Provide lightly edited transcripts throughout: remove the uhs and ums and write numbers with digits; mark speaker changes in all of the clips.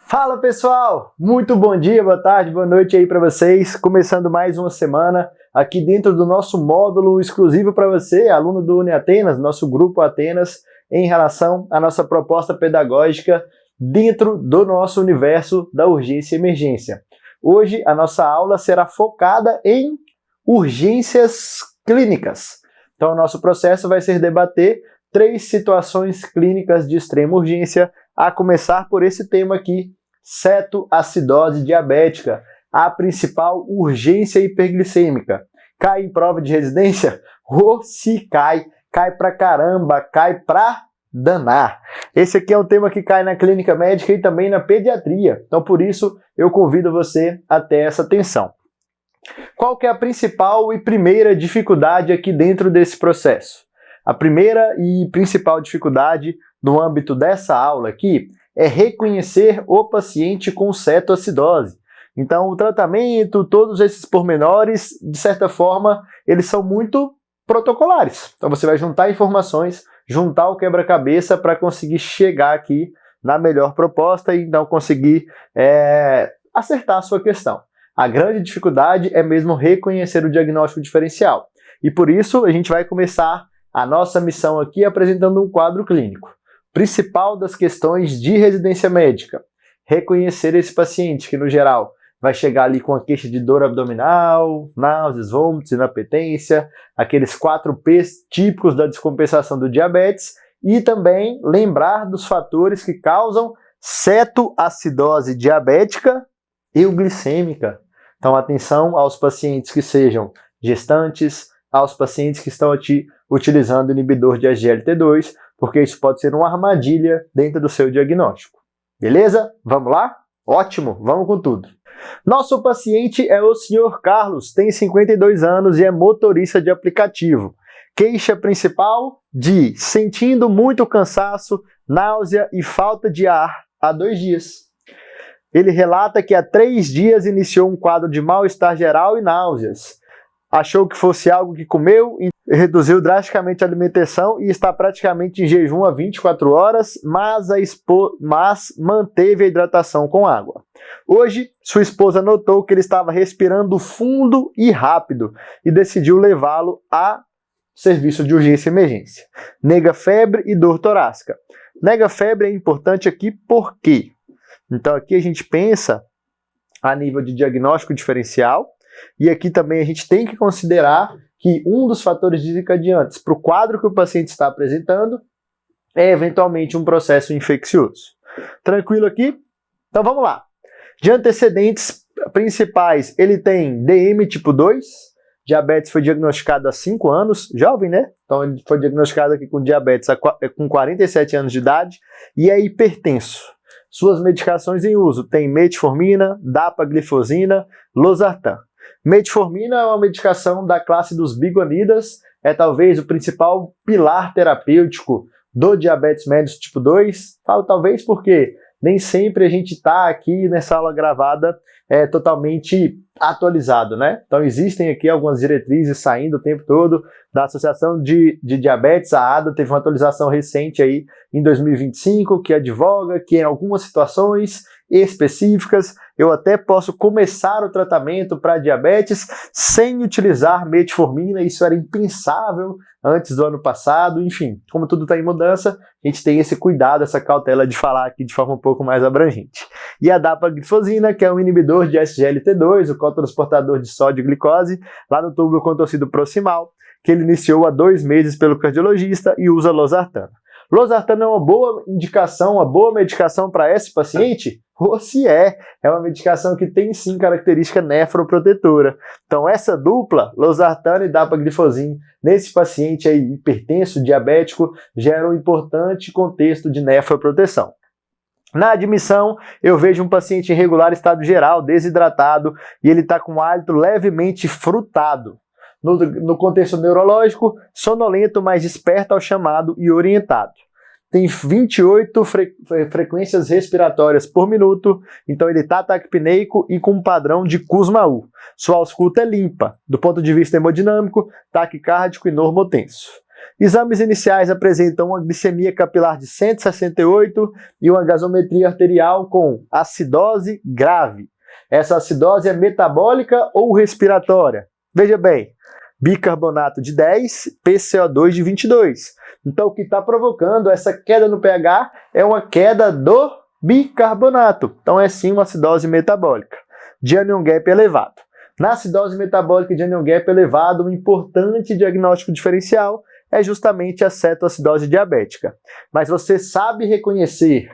Speaker 1: Fala pessoal, muito bom dia, boa tarde, boa noite aí para vocês, começando mais uma semana aqui dentro do nosso módulo exclusivo para você, aluno do UniAtenas, nosso grupo Atenas, em relação à nossa proposta pedagógica dentro do nosso universo da urgência e emergência. Hoje a nossa aula será focada em urgências clínicas. Então o nosso processo vai ser debater 3 situações clínicas de extrema urgência, a começar por esse tema aqui, cetoacidose diabética, a principal urgência hiperglicêmica. Cai em prova de residência? Ou se cai pra caramba, cai pra danar. Esse aqui é um tema que cai na clínica médica e também na pediatria. Então, por isso, eu convido você a ter essa atenção. Qual que é a principal e primeira dificuldade aqui dentro desse processo? A primeira e principal dificuldade no âmbito dessa aula aqui é reconhecer o paciente com cetoacidose. Então, o tratamento, todos esses pormenores, de certa forma, eles são muito protocolares. Então, você vai juntar informações, juntar o quebra-cabeça para conseguir chegar aqui na melhor proposta e então conseguir acertar a sua questão. A grande dificuldade é mesmo reconhecer o diagnóstico diferencial. E por isso, a gente vai começar a nossa missão aqui apresentando um quadro clínico. Principal das questões de residência médica, reconhecer esse paciente que, no geral, vai chegar ali com a queixa de dor abdominal, náuseas, vômitos, inapetência, aqueles 4 P's típicos da descompensação do diabetes, e também lembrar dos fatores que causam cetoacidose diabética euglicêmica. Então, atenção aos pacientes que sejam gestantes, aos pacientes que estão utilizando inibidor de SGLT2, porque isso pode ser uma armadilha dentro do seu diagnóstico. Beleza? Vamos lá? Ótimo, vamos com tudo. Nosso paciente é o Sr. Carlos, tem 52 anos e é motorista de aplicativo. Queixa principal de sentindo muito cansaço, náusea e falta de ar há 2 dias. Ele relata que há 3 dias iniciou um quadro de mal-estar geral e náuseas. Achou que fosse algo que comeu, reduziu drasticamente a alimentação e está praticamente em jejum há 24 horas, mas manteve a hidratação com água. Hoje, sua esposa notou que ele estava respirando fundo e rápido e decidiu levá-lo a serviço de urgência e emergência. Nega febre e dor torácica. Nega febre é importante aqui por quê? Então aqui a gente pensa a nível de diagnóstico diferencial, e aqui também a gente tem que considerar que um dos fatores desencadeantes para o quadro que o paciente está apresentando é eventualmente um processo infeccioso. Tranquilo aqui? Então vamos lá. De antecedentes principais, ele tem DM tipo 2, diabetes foi diagnosticado há 5 anos, jovem, né? Então ele foi diagnosticado aqui com diabetes com 47 anos de idade e é hipertenso. Suas medicações em uso tem metformina, dapaglifosina, losartan. Metformina é uma medicação da classe dos biguanidas, é talvez o principal pilar terapêutico do diabetes mellitus tipo 2. Falo talvez porque nem sempre a gente está aqui nessa aula gravada totalmente atualizado, né? Então existem aqui algumas diretrizes saindo o tempo todo da Associação de Diabetes, a ADA teve uma atualização recente aí em 2025 que advoga que em algumas situações específicas eu até posso começar o tratamento para diabetes sem utilizar metformina, isso era impensável antes do ano passado, enfim, como tudo está em mudança, a gente tem esse cuidado, essa cautela de falar aqui de forma um pouco mais abrangente. E a dapaglifosina, que é um inibidor de SGLT2, o cotransportador de sódio e glicose, lá no túbulo contorcido proximal, que ele iniciou há 2 meses pelo cardiologista e usa losartan. Losartan é uma boa indicação, uma boa medicação para esse paciente? Ou se é uma medicação que tem sim característica nefroprotetora. Então essa dupla, losartan e dapaglifosina, nesse paciente aí hipertenso, diabético, gera um importante contexto de nefroproteção. Na admissão, eu vejo um paciente em regular estado geral, desidratado, e ele está com hálito levemente frutado. No contexto neurológico, sonolento, mais desperto ao chamado e orientado. Tem 28 frequências respiratórias por minuto, então ele está taquipneico e com um padrão de Kussmaul. Sua ausculta é limpa, do ponto de vista hemodinâmico, taquicárdico e normotenso. Exames iniciais apresentam uma glicemia capilar de 168 e uma gasometria arterial com acidose grave. Essa acidose é metabólica ou respiratória? Veja bem, bicarbonato de 10, PCO2 de 22. Então o que está provocando essa queda no pH é uma queda do bicarbonato. Então é sim uma acidose metabólica de anion gap elevado. Na acidose metabólica de anion gap elevado, um importante diagnóstico diferencial é justamente a cetoacidose diabética. Mas você sabe reconhecer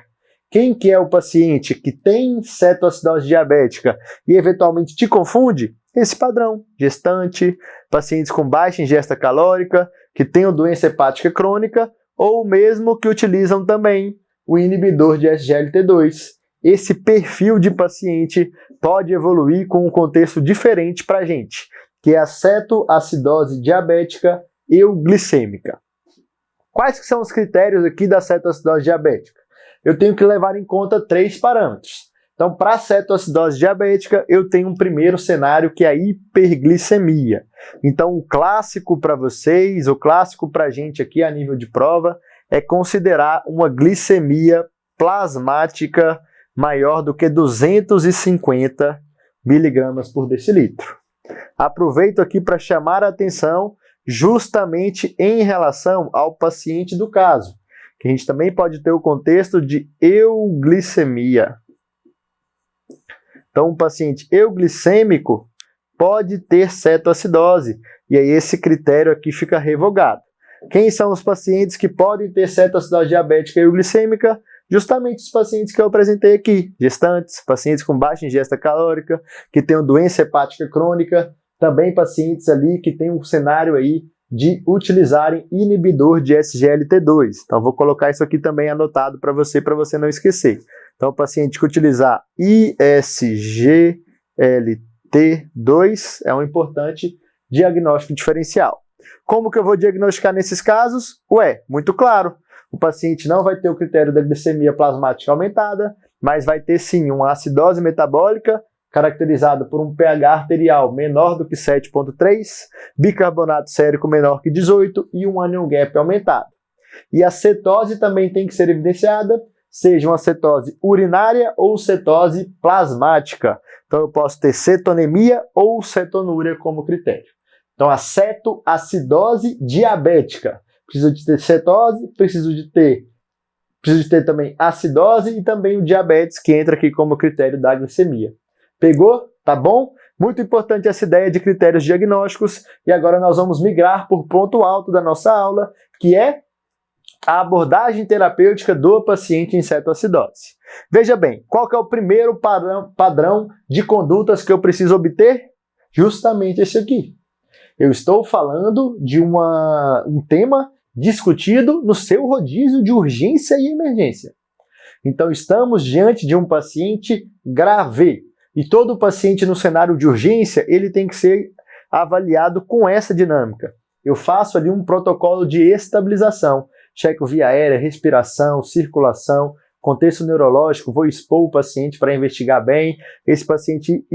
Speaker 1: quem que é o paciente que tem cetoacidose diabética e eventualmente te confunde? Esse padrão, gestante, pacientes com baixa ingesta calórica, que tenham doença hepática crônica ou mesmo que utilizam também o inibidor de SGLT2. Esse perfil de paciente pode evoluir com um contexto diferente para a gente, que é a cetoacidose diabética euglicêmica. Quais que são os critérios aqui da cetoacidose diabética? Eu tenho que levar em conta 3 parâmetros. Então, para a cetoacidose diabética, eu tenho um primeiro cenário que é a hiperglicemia. Então, o clássico para vocês, o clássico para a gente aqui a nível de prova, é considerar uma glicemia plasmática maior do que 250 miligramas por decilitro. Aproveito aqui para chamar a atenção justamente em relação ao paciente do caso, que a gente também pode ter o contexto de euglicemia. Então, um paciente euglicêmico pode ter cetoacidose, e aí esse critério aqui fica revogado. Quem são os pacientes que podem ter cetoacidose diabética euglicêmica? Justamente os pacientes que eu apresentei aqui, gestantes, pacientes com baixa ingesta calórica, que tenham doença hepática crônica, também pacientes ali que têm um cenário aí de utilizarem inibidor de SGLT2. Então vou colocar isso aqui também anotado para você não esquecer. Então o paciente que utilizar ISGLT2 é um importante diagnóstico diferencial. Como que eu vou diagnosticar nesses casos? Muito claro. O paciente não vai ter o critério da glicemia plasmática aumentada, mas vai ter sim uma acidose metabólica, caracterizada por um pH arterial menor do que 7,3, bicarbonato sérico menor que 18 e um anion gap aumentado. E a cetose também tem que ser evidenciada, seja uma cetose urinária ou cetose plasmática. Então eu posso ter cetonemia ou cetonúria como critério. Então a cetoacidose diabética. Preciso de ter cetose, preciso de ter também acidose e também o diabetes, que entra aqui como critério da glicemia. Pegou? Tá bom? Muito importante essa ideia de critérios diagnósticos. E agora nós vamos migrar por ponto alto da nossa aula, que é a abordagem terapêutica do paciente em cetoacidose. Veja bem, qual que é o primeiro padrão de condutas que eu preciso obter? Justamente esse aqui. Eu estou falando de um tema discutido no seu rodízio de urgência e emergência. Então estamos diante de um paciente grave. E todo paciente no cenário de urgência, ele tem que ser avaliado com essa dinâmica. Eu faço ali um protocolo de estabilização. Checo via aérea, respiração, circulação, contexto neurológico, vou expor o paciente para investigar bem. Esse paciente,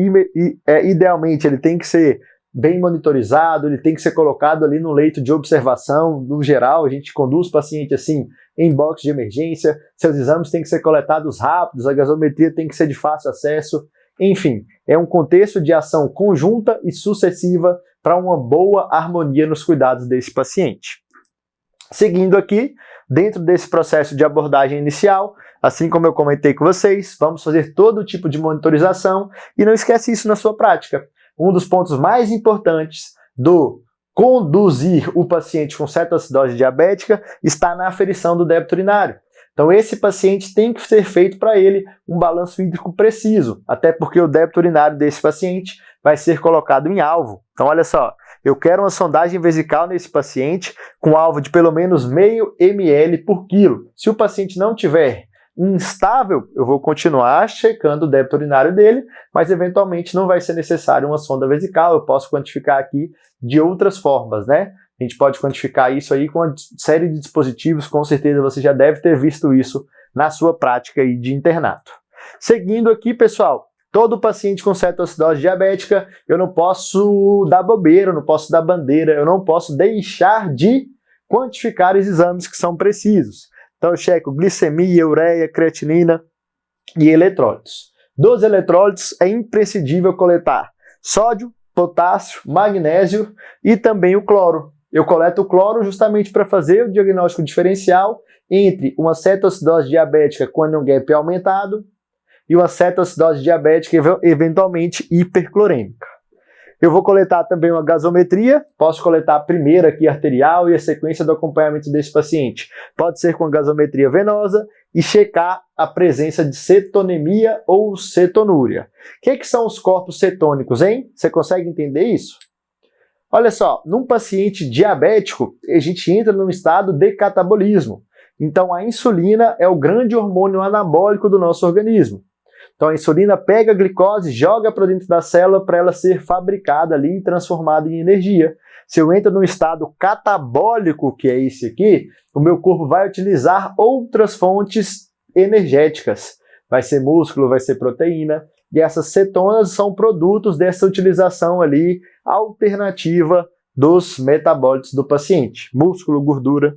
Speaker 1: idealmente, ele tem que ser bem monitorizado, ele tem que ser colocado ali no leito de observação. No geral, a gente conduz o paciente assim em box de emergência, seus exames têm que ser coletados rápidos, a gasometria tem que ser de fácil acesso. Enfim, é um contexto de ação conjunta e sucessiva para uma boa harmonia nos cuidados desse paciente. Seguindo aqui, dentro desse processo de abordagem inicial, assim como eu comentei com vocês, vamos fazer todo tipo de monitorização e não esquece isso na sua prática. Um dos pontos mais importantes do conduzir o paciente com cetoacidose diabética está na aferição do débito urinário. Então esse paciente tem que ser feito para ele um balanço hídrico preciso, até porque o débito urinário desse paciente vai ser colocado em alvo. Então olha só, eu quero uma sondagem vesical nesse paciente com alvo de pelo menos 0,5 ml por quilo. Se o paciente não tiver instável, eu vou continuar checando o débito urinário dele, mas eventualmente não vai ser necessário uma sonda vesical, eu posso quantificar aqui de outras formas, né? A gente pode quantificar isso aí com uma série de dispositivos, com certeza você já deve ter visto isso na sua prática aí de internato. Seguindo aqui, pessoal, todo paciente com cetoacidose diabética, eu não posso dar bobeira, eu não posso dar bandeira, eu não posso deixar de quantificar os exames que são precisos. Então eu checo glicemia, ureia, creatinina e eletrólitos. Dos eletrólitos é imprescindível coletar sódio, potássio, magnésio e também o cloro. Eu coleto o cloro justamente para fazer o diagnóstico diferencial entre uma cetoacidose diabética com anion gap aumentado e uma cetoacidose diabética eventualmente hiperclorêmica. Eu vou coletar também uma gasometria, posso coletar a primeira aqui arterial e a sequência do acompanhamento desse paciente. Pode ser com a gasometria venosa e checar a presença de cetonemia ou cetonúria. O que são os corpos cetônicos, hein? Você consegue entender isso? Olha só, num paciente diabético, a gente entra num estado de catabolismo. Então a insulina é o grande hormônio anabólico do nosso organismo. Então a insulina pega a glicose, joga para dentro da célula para ela ser fabricada ali e transformada em energia. Se eu entro num estado catabólico, que é esse aqui, o meu corpo vai utilizar outras fontes energéticas. Vai ser músculo, vai ser proteína. E essas cetonas são produtos dessa utilização ali alternativa dos metabólitos do paciente. Músculo, gordura.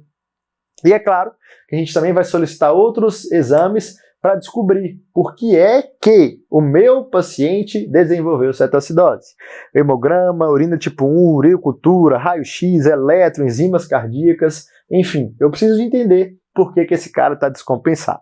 Speaker 1: E é claro que a gente também vai solicitar outros exames para descobrir por que é que o meu paciente desenvolveu cetoacidose. Hemograma, urina tipo 1, ureocultura, raio-x, eletro, enzimas cardíacas, enfim, eu preciso entender por que esse cara está descompensado.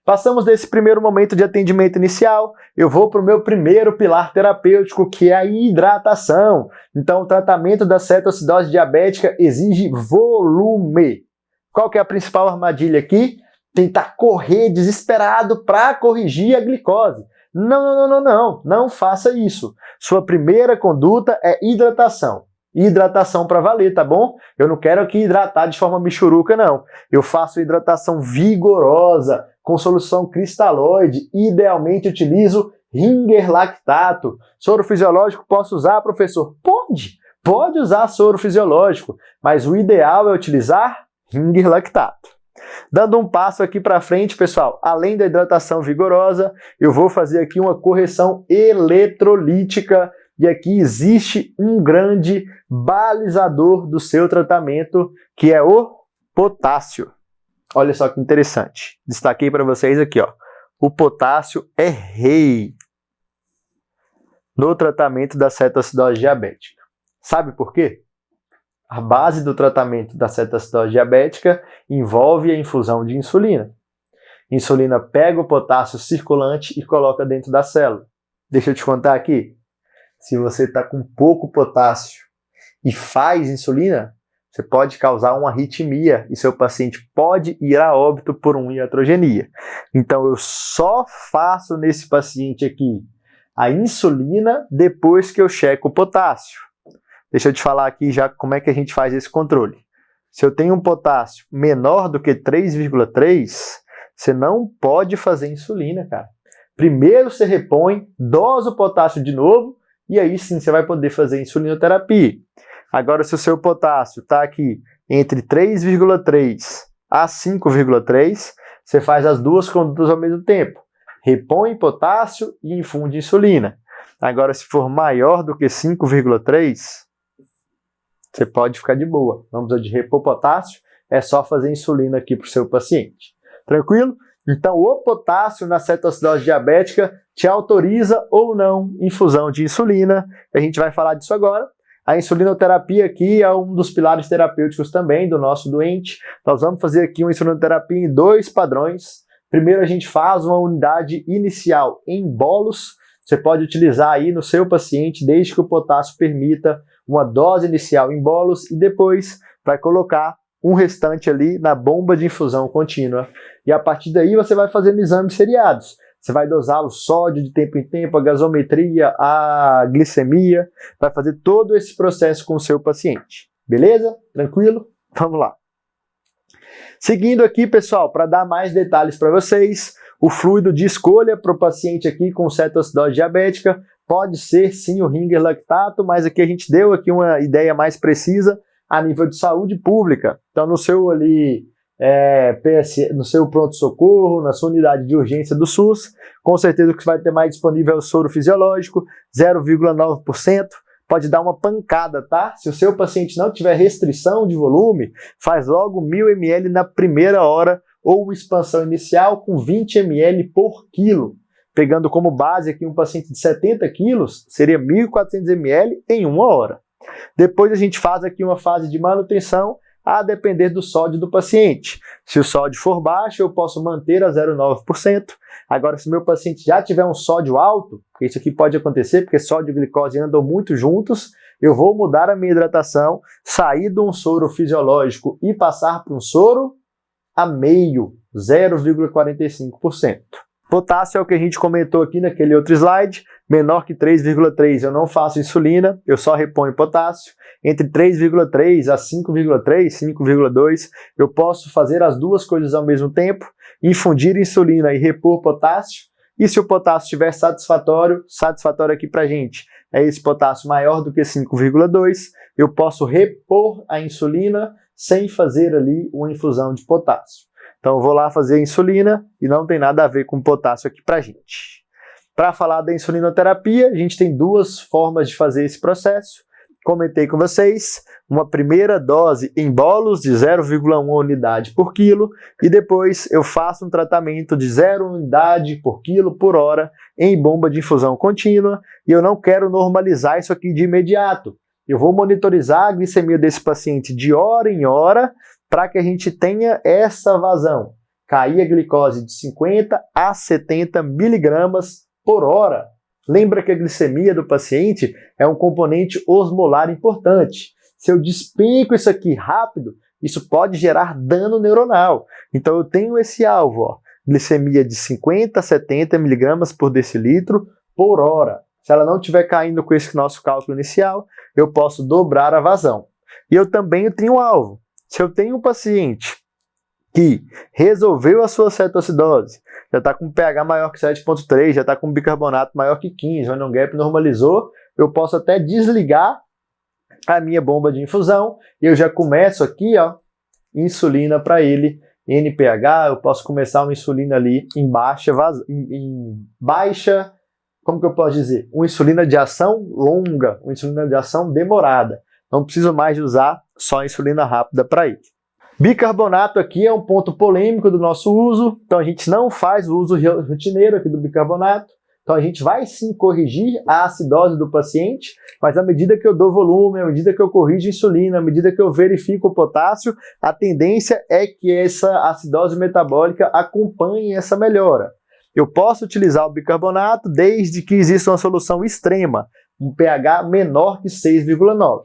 Speaker 1: Passamos desse primeiro momento de atendimento inicial, eu vou para o meu primeiro pilar terapêutico, que é a hidratação. Então, o tratamento da cetoacidose diabética exige volume. Qual que é a principal armadilha aqui? Tentar correr desesperado para corrigir a glicose. Não faça isso. Sua primeira conduta é hidratação. Hidratação para valer, tá bom? Eu não quero aqui hidratar de forma michuruca, não. Eu faço hidratação vigorosa, com solução cristalóide. Idealmente utilizo Ringer lactato. Soro fisiológico posso usar, professor? Pode usar soro fisiológico, mas o ideal é utilizar Ringer lactato. Dando um passo aqui para frente, pessoal, além da hidratação vigorosa, eu vou fazer aqui uma correção eletrolítica e aqui existe um grande balizador do seu tratamento, que é o potássio. Olha só que interessante. Destaquei para vocês aqui, ó. O potássio é rei no tratamento da cetoacidose diabética. Sabe por quê? A base do tratamento da cetoacidose diabética envolve a infusão de insulina. Insulina pega o potássio circulante e coloca dentro da célula. Deixa eu te contar aqui. Se você está com pouco potássio e faz insulina, você pode causar uma arritmia e seu paciente pode ir a óbito por uma iatrogenia. Então eu só faço nesse paciente aqui a insulina depois que eu checo o potássio. Deixa eu te falar aqui já como é que a gente faz esse controle. Se eu tenho um potássio menor do que 3,3, você não pode fazer insulina, cara. Primeiro você repõe, dosa o potássio de novo, e aí sim você vai poder fazer insulinoterapia. Agora, se o seu potássio está aqui entre 3,3 a 5,3, você faz as duas condutas ao mesmo tempo. Repõe potássio e infunde insulina. Agora, se for maior do que 5,3, você pode ficar de boa. Vamos de repor potássio, é só fazer insulina aqui para o seu paciente. Tranquilo? Então, o potássio na cetoacidose diabética te autoriza ou não infusão de insulina. A gente vai falar disso agora. A insulinoterapia aqui é um dos pilares terapêuticos também do nosso doente. Nós vamos fazer aqui uma insulinoterapia em 2 padrões. Primeiro, a gente faz uma unidade inicial em bolos. Você pode utilizar aí no seu paciente, desde que o potássio permita uma dose inicial em bolos, e depois vai colocar um restante ali na bomba de infusão contínua. E a partir daí você vai fazendo exames seriados. Você vai dosar o sódio de tempo em tempo, a gasometria, a glicemia, vai fazer todo esse processo com o seu paciente. Beleza? Tranquilo? Vamos lá. Seguindo aqui, pessoal, para dar mais detalhes para vocês, o fluido de escolha para o paciente aqui com cetoacidose diabética pode ser sim o Ringer lactato, mas aqui a gente deu aqui uma ideia mais precisa a nível de saúde pública. Então, no seu ali no seu pronto-socorro, na sua unidade de urgência do SUS, com certeza o que vai ter mais disponível é o soro fisiológico, 0,9%, pode dar uma pancada, tá? Se o seu paciente não tiver restrição de volume, faz logo 1000 ml na primeira hora ou uma expansão inicial com 20 ml por quilo. Pegando como base aqui um paciente de 70 quilos, seria 1.400 ml em uma hora. Depois a gente faz aqui uma fase de manutenção a depender do sódio do paciente. Se o sódio for baixo, eu posso manter a 0,9%. Agora, se meu paciente já tiver um sódio alto, isso aqui pode acontecer porque sódio e glicose andam muito juntos, eu vou mudar a minha hidratação, sair de um soro fisiológico e passar para um soro a meio, 0,45%. Potássio é o que a gente comentou aqui naquele outro slide, menor que 3,3 eu não faço insulina, eu só reponho potássio. Entre 3,3 a 5,3, 5,2, eu posso fazer as duas coisas ao mesmo tempo, infundir insulina e repor potássio. E se o potássio estiver satisfatório aqui pra gente é esse potássio maior do que 5,2, eu posso repor a insulina sem fazer ali uma infusão de potássio. Então eu vou lá fazer a insulina e não tem nada a ver com potássio aqui pra gente. Para falar da insulinoterapia, a gente tem duas formas de fazer esse processo. Comentei com vocês, uma primeira dose em bolos de 0,1 unidade por quilo e depois eu faço um tratamento de 0 unidade por quilo por hora em bomba de infusão contínua e eu não quero normalizar isso aqui de imediato. Eu vou monitorizar a glicemia desse paciente de hora em hora para que a gente tenha essa vazão. Cair a glicose de 50 a 70 miligramas por hora. Lembra que a glicemia do paciente é um componente osmolar importante. Se eu despenco isso aqui rápido, isso pode gerar dano neuronal. Então eu tenho esse alvo, ó, glicemia de 50 a 70 miligramas por decilitro por hora. Se ela não estiver caindo com esse nosso cálculo inicial, eu posso dobrar a vazão. E eu também tenho um alvo. Se eu tenho um paciente que resolveu a sua cetoacidose, já está com pH maior que 7,3, já está com bicarbonato maior que 15, o Van Gap normalizou, eu posso até desligar a minha bomba de infusão e eu já começo aqui, ó, insulina para ele, NPH, eu posso começar uma insulina ali em baixa, como que eu posso dizer? Uma insulina de ação longa, uma insulina de ação demorada. Não preciso mais de usar só insulina rápida para ele. Bicarbonato aqui é um ponto polêmico do nosso uso, então a gente não faz o uso rotineiro aqui do bicarbonato, então a gente vai sim corrigir a acidose do paciente, mas à medida que eu dou volume, à medida que eu corrijo a insulina, à medida que eu verifico o potássio, a tendência é que essa acidose metabólica acompanhe essa melhora. Eu posso utilizar o bicarbonato desde que exista uma solução extrema, um pH menor que 6,9.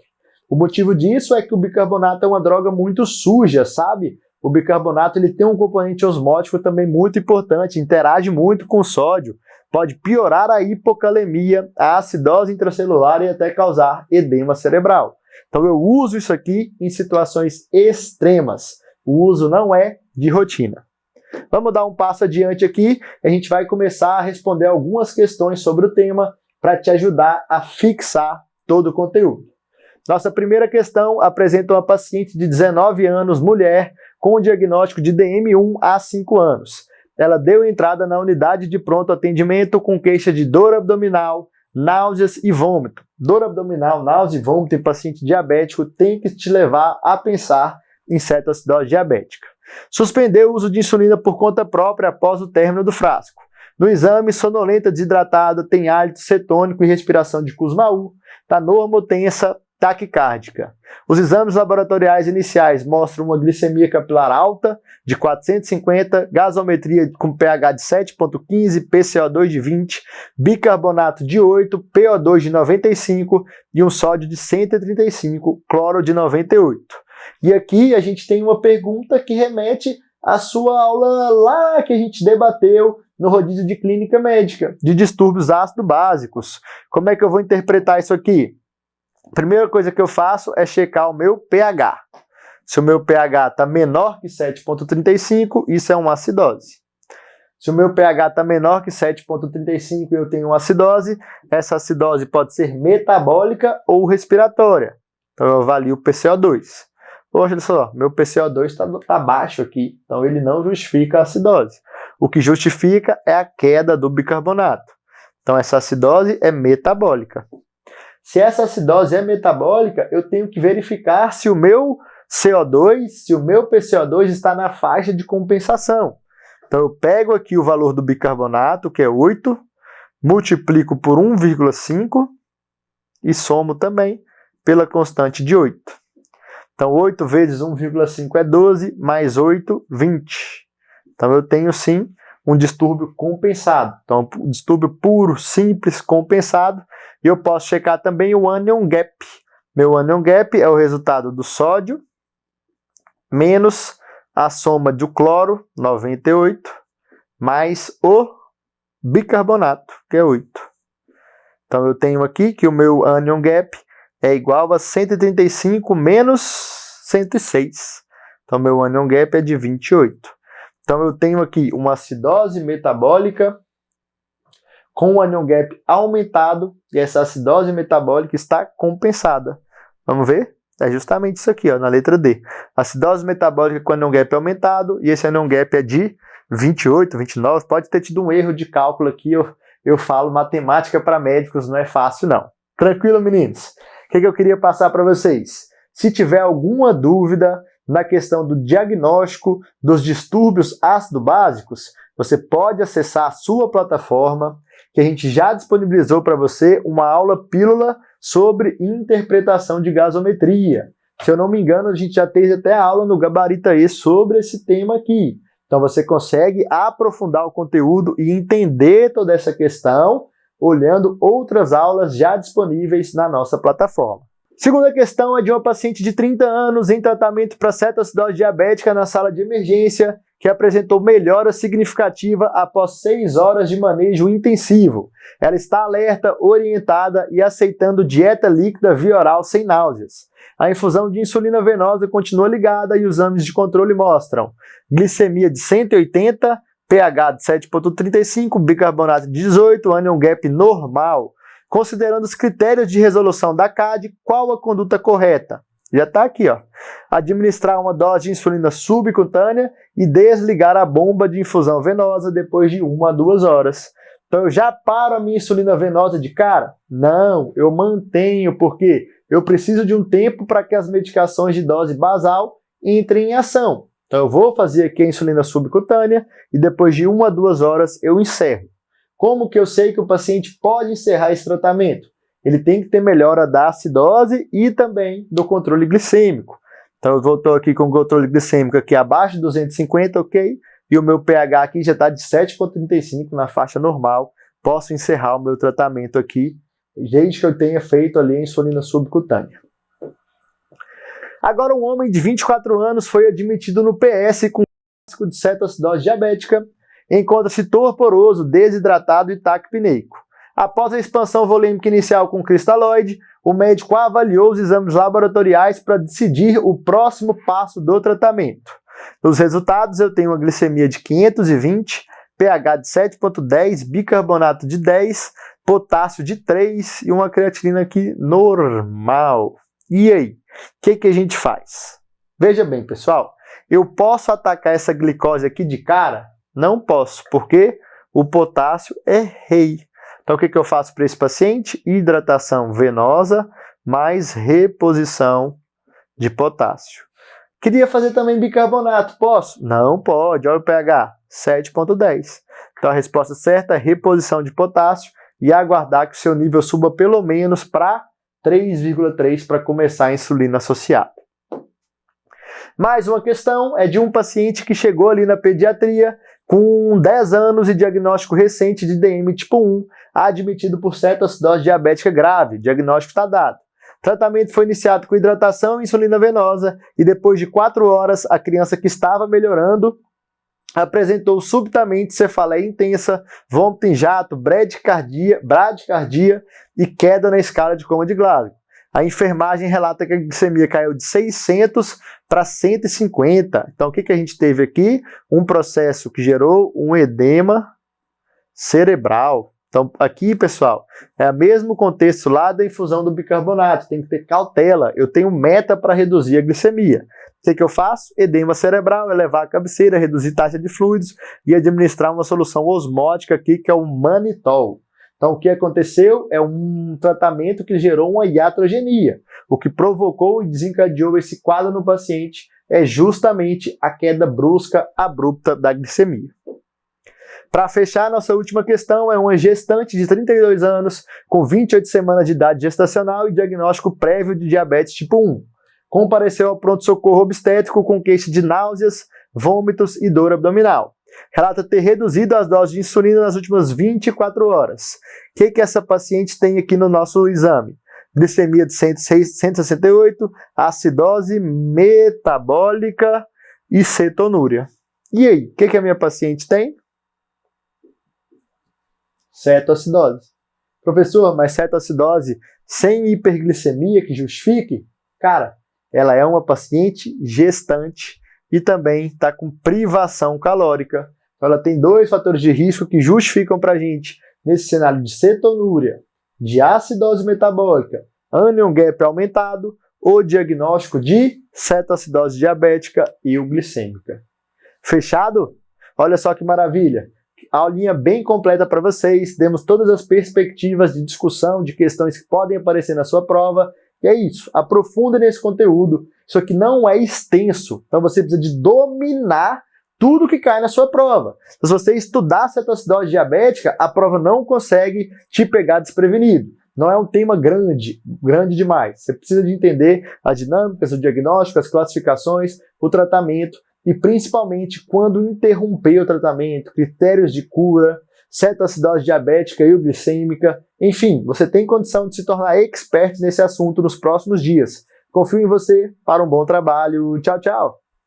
Speaker 1: O motivo disso é que o bicarbonato é uma droga muito suja, sabe? O bicarbonato ele tem um componente osmótico também muito importante, interage muito com o sódio, pode piorar a hipocalemia, a acidose intracelular e até causar edema cerebral. Então eu uso isso aqui em situações extremas. O uso não é de rotina. Vamos dar um passo adiante aqui, a gente vai começar a responder algumas questões sobre o tema para te ajudar a fixar todo o conteúdo. Nossa primeira questão apresenta uma paciente de 19 anos, mulher, com diagnóstico de DM1 há 5 anos. Ela deu entrada na unidade de pronto atendimento com queixa de dor abdominal, náuseas e vômito. Dor abdominal, náusea e vômito em paciente diabético tem que te levar a pensar em cetoacidose diabética. Suspendeu o uso de insulina por conta própria após o término do frasco. No exame, sonolenta, desidratada, tem hálito cetônico e respiração de Kussmaul. Tá normotensa, taquicárdica. Os exames laboratoriais iniciais mostram uma glicemia capilar alta de 450, gasometria com pH de 7,15, PCO2 de 20, bicarbonato de 8, PO2 de 95 e um sódio de 135, cloro de 98. E aqui a gente tem uma pergunta que remete à sua aula lá que a gente debateu no rodízio de clínica médica, de distúrbios ácido-básicos. Como é que eu vou interpretar isso aqui? A primeira coisa que eu faço é checar o meu pH. Se o meu pH está menor que 7,35, isso é uma acidose. Se o meu pH está menor que 7,35 e eu tenho uma acidose, essa acidose pode ser metabólica ou respiratória. Então eu avalio o PCO2. Poxa, olha só, meu PCO2 está baixo aqui, então ele não justifica a acidose. O que justifica é a queda do bicarbonato. Então essa acidose é metabólica. Se essa acidose é metabólica, eu tenho que verificar se o meu CO2, se o meu PCO2 está na faixa de compensação. Então eu pego aqui o valor do bicarbonato, que é 8, multiplico por 1,5 e somo também pela constante de 8. Então 8 vezes 1,5 é 12, mais 8, 20. Então eu tenho sim um distúrbio compensado. Então um distúrbio puro, simples, compensado. E eu posso checar também o anion gap. Meu anion gap é o resultado do sódio menos a soma do cloro, 98, mais o bicarbonato, que é 8. Então eu tenho aqui que o meu anion gap é igual a 135 menos 106. Então meu anion gap é de 28. Então eu tenho aqui uma acidose metabólica com o anion gap aumentado e essa acidose metabólica está compensada. Vamos ver? É justamente isso aqui, ó, na letra D. Acidose metabólica com anion gap aumentado e esse anion gap é de 28, 29. Pode ter tido um erro de cálculo aqui, eu falo matemática para médicos, não é fácil não. Tranquilo, meninos? O que eu queria passar para vocês? Se tiver alguma dúvida na questão do diagnóstico dos distúrbios ácido-básicos, você pode acessar a sua plataforma, que a gente já disponibilizou para você uma aula pílula sobre interpretação de gasometria. Se eu não me engano, a gente já teve até a aula no Gabaritae sobre esse tema aqui. Então você consegue aprofundar o conteúdo e entender toda essa questão olhando outras aulas já disponíveis na nossa plataforma. Segunda questão é de uma paciente de 30 anos em tratamento para cetoacidose diabética na sala de emergência, que apresentou melhora significativa após 6 horas de manejo intensivo. Ela está alerta, orientada e aceitando dieta líquida via oral sem náuseas. A infusão de insulina venosa continua ligada e os exames de controle mostram glicemia de 180, pH de 7,35, bicarbonato de 18, anion gap normal. Considerando os critérios de resolução da CAD, qual a conduta correta? Já está aqui, ó. Administrar uma dose de insulina subcutânea e desligar a bomba de infusão venosa depois de 1 a 2 horas. Então eu já paro a minha insulina venosa de cara? Não, eu mantenho, porque eu preciso de um tempo para que as medicações de dose basal entrem em ação. Então eu vou fazer aqui a insulina subcutânea e depois de 1 a 2 horas eu encerro. Como que eu sei que o paciente pode encerrar esse tratamento? Ele tem que ter melhora da acidose e também do controle glicêmico. Então eu estou aqui com o controle glicêmico aqui abaixo de 250, ok? E o meu pH aqui já está de 7,35 na faixa normal. Posso encerrar o meu tratamento aqui, desde que eu tenha feito ali a insulina subcutânea. Agora um homem de 24 anos foi admitido no PS com risco de cetoacidose diabética. Encontra-se torporoso, desidratado e taquipneico. Após a expansão volêmica inicial com cristalóide, o médico avaliou os exames laboratoriais para decidir o próximo passo do tratamento. Nos resultados, eu tenho uma glicemia de 520, pH de 7,10, bicarbonato de 10, potássio de 3 e uma creatinina aqui normal. E aí, o que a gente faz? Veja bem, pessoal, eu posso atacar essa glicose aqui de cara? Não posso, porque o potássio é rei. Então o que eu faço para esse paciente? Hidratação venosa mais reposição de potássio. Queria fazer também bicarbonato, posso? Não pode, olha o pH, 7,10. Então a resposta certa é reposição de potássio e aguardar que o seu nível suba pelo menos para 3,3 para começar a insulina associada. Mais uma questão é de um paciente que chegou ali na pediatria com 10 anos e diagnóstico recente de DM tipo 1, admitido por cetoacidose diabética grave. Diagnóstico está dado. Tratamento foi iniciado com hidratação e insulina venosa e depois de 4 horas a criança que estava melhorando apresentou subitamente cefaleia intensa, vômito em jato, bradicardia e queda na escala de coma de Glasgow. A enfermagem relata que a glicemia caiu de 600 para 150. Então, o que a gente teve aqui? Um processo que gerou um edema cerebral. Então, aqui, pessoal, é o mesmo contexto lá da infusão do bicarbonato. Tem que ter cautela. Eu tenho meta para reduzir a glicemia. O que eu faço? Edema cerebral, elevar a cabeceira, reduzir taxa de fluidos e administrar uma solução osmótica aqui, que é o manitol. Então, o que aconteceu é um tratamento que gerou uma iatrogenia. O que provocou e desencadeou esse quadro no paciente é justamente a queda brusca, abrupta da glicemia. Para fechar, nossa última questão é uma gestante de 32 anos, com 28 semanas de idade gestacional e diagnóstico prévio de diabetes tipo 1. Compareceu ao pronto-socorro obstétrico com queixa de náuseas, vômitos e dor abdominal. Relata ter reduzido as doses de insulina nas últimas 24 horas. O que essa paciente tem aqui no nosso exame? Glicemia de 168, acidose metabólica e cetonúria. E aí, o que a minha paciente tem? Cetoacidose. Professor, mas cetoacidose sem hiperglicemia que justifique? Cara, ela é uma paciente gestante e também está com privação calórica. Então ela tem 2 fatores de risco que justificam para a gente, nesse cenário de cetonúria, de acidose metabólica, anion gap aumentado ou diagnóstico de cetoacidose diabética e glicêmica. Fechado? Olha só que maravilha! Aulinha bem completa para vocês, demos todas as perspectivas de discussão de questões que podem aparecer na sua prova. E é isso, aprofunda nesse conteúdo. Isso aqui não é extenso, então você precisa de dominar tudo que cai na sua prova. Se você estudar cetoacidose diabética, a prova não consegue te pegar desprevenido. Não é um tema grande demais. Você precisa de entender as dinâmicas, o diagnóstico, as classificações, o tratamento e principalmente quando interromper o tratamento, critérios de cura, cetoacidose diabética e glicêmica. Enfim, você tem condição de se tornar expert nesse assunto nos próximos dias. Confio em você para um bom trabalho. Tchau, tchau!